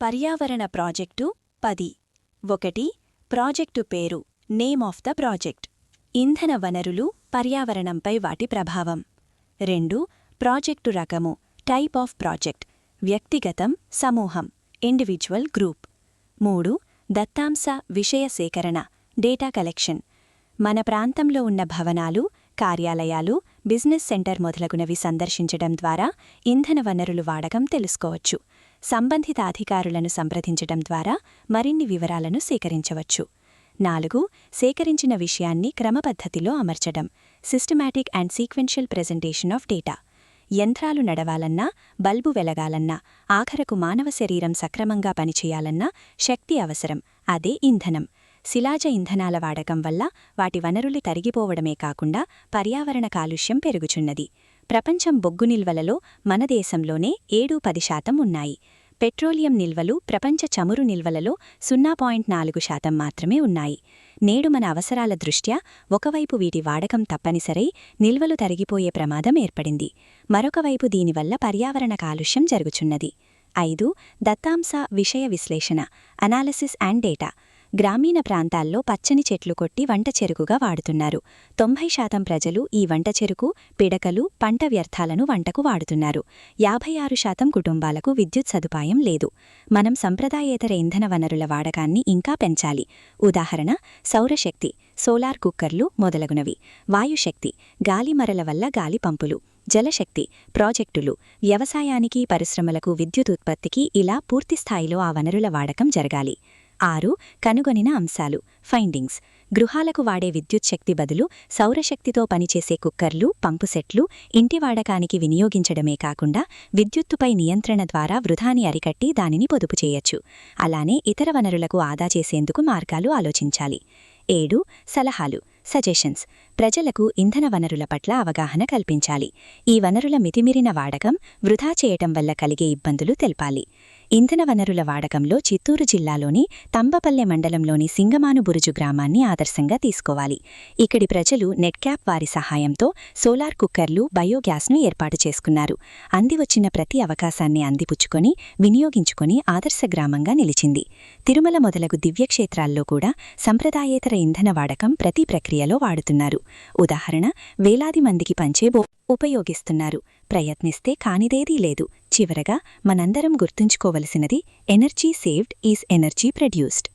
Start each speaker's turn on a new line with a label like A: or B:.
A: పర్యావరణ project 10. 1. Project పేరు name of the project. ఇంధన వనరులు పర్యావరణంపై వాటి ప్రభావం. 2. ప్రాజెక్టు రకము టైప్ ఆఫ్ ప్రాజెక్ట్ వ్యక్తిగతం సమూహం ఇండివిజువల్ గ్రూప్. 3. దత్తాంశ విషయ సేకరణ డేటా కలెక్షన్. మన ప్రాంతంలో ఉన్న భవనాలు, కార్యాలయాలు, బిజినెస్ సెంటర్ మొదలగునవి సందర్శించడం ద్వారా ఇంధన వనరులు వాడకం తెలుసుకోవచ్చు. సంబంధిత అధికారులను సంప్రదించడం ద్వారా మరిన్ని వివరాలను సేకరించవచ్చు. 4. సేకరించిన విషయాన్ని క్రమపద్ధతిలో అమర్చడం systematic and sequential presentation of data. యంత్రాలు నడవాలన్నా, బల్బు వెలగాలన్నా, ఆఖరకు మానవ శరీరం సక్రమంగా పనిచేయాలన్నా శక్తి అవసరం. అదే ఇంధనం. శిలాజ ఇంధనాల వాడకం వల్ల వాటి వనరులు తరిగిపోవడమే కాకుండా పర్యావరణ కాలుష్యం పెరుగుచున్నది. ప్రపంచం బొగ్గు నిల్వలలో మన దేశంలోనే 7-10% ఉన్నాయి. పెట్రోలియం నిల్వలు ప్రపంచ చమురు నిల్వలలో 0.4% మాత్రమే ఉన్నాయి. నేడు మన అవసరాల దృష్ట్యా ఒకవైపు వీటి వాడకం తప్పనిసరై నిల్వలు తరిగిపోయే ప్రమాదం ఏర్పడింది. మరొకవైపు దీనివల్ల పర్యావరణ కాలుష్యం జరుగుచున్నది. 5. దత్తాంశ విషయ విశ్లేషణ అనాలిసిస్ అండ్ డేటా. గ్రామీణ ప్రాంతాల్లో పచ్చని చెట్లు కొట్టి వంట చెరుకుగా వాడుతున్నారు. 90% ప్రజలు ఈ వంట చెరుకు, పిడకలు, పంట వ్యర్థాలను వంటకు వాడుతున్నారు. 56% కుటుంబాలకు విద్యుత్ సదుపాయం లేదు. మనం సంప్రదాయేతర ఇంధన వనరుల వాడకాన్ని ఇంకా పెంచాలి. ఉదాహరణ సౌరశక్తి, సోలార్ కుక్కర్లు మొదలగునవి. వాయుశక్తి, గాలిమరల వల్ల గాలి పంపులు. జలశక్తి, ప్రాజెక్టులు, వ్యవసాయానికి, పరిశ్రమలకు విద్యుత్ ఉత్పత్తికి ఇలా పూర్తిస్థాయిలో ఆ వనరుల వాడకం జరగాలి. 6. కనుగొనిన అంశాలు ఫైండింగ్స్. గృహాలకు వాడే విద్యుత్ శక్తి బదులు సౌరశక్తితో పనిచేసే కుక్కర్లు, పంపుసెట్లు ఇంటి వాడకానికి వినియోగించడమే కాకుండా విద్యుత్తుపై నియంత్రణ ద్వారా వృధాని అరికట్టి దానిని పొదుపు చేయొచ్చు. అలానే ఇతర వనరులకు ఆదా చేసేందుకు మార్గాలు ఆలోచించాలి. 7. సలహాలు సజెషన్స్. ప్రజలకు ఇంధన వనరుల పట్ల అవగాహన కల్పించాలి. ఈ వనరుల మితిమీరిన వాడకం, వృధా చేయటం వల్ల కలిగే ఇబ్బందులు తెల్పాలి. ఇంధన వనరుల వాడకంలో చిత్తూరు జిల్లాలోని తంబపల్లె మండలంలోని సింగమాను బురుజు గ్రామాన్ని ఆదర్శంగా తీసుకోవాలి. ఇక్కడి ప్రజలు నెట్క్యాప్ వారి సహాయంతో సోలార్ కుక్కర్లు, బయోగ్యాస్ను ఏర్పాటు చేసుకున్నారు. అందివచ్చిన ప్రతి అవకాశాన్ని అందిపుచ్చుకొని, వినియోగించుకొని ఆదర్శ గ్రామంగా నిలిచింది. తిరుమల మొదలగు దివ్యక్షేత్రాల్లో కూడా సంప్రదాయేతర ఇంధన వాడకం ప్రతి ప్రక్రియలో వాడుతున్నారు. ఉదాహరణ వేలాది మందికి పంచే ఉపయోగిస్తున్నారు. ప్రయత్నిస్తే కానిదేదీ లేదు. చివరగా మనందరం గుర్తుంచుకోవలసినది energy saved is energy produced.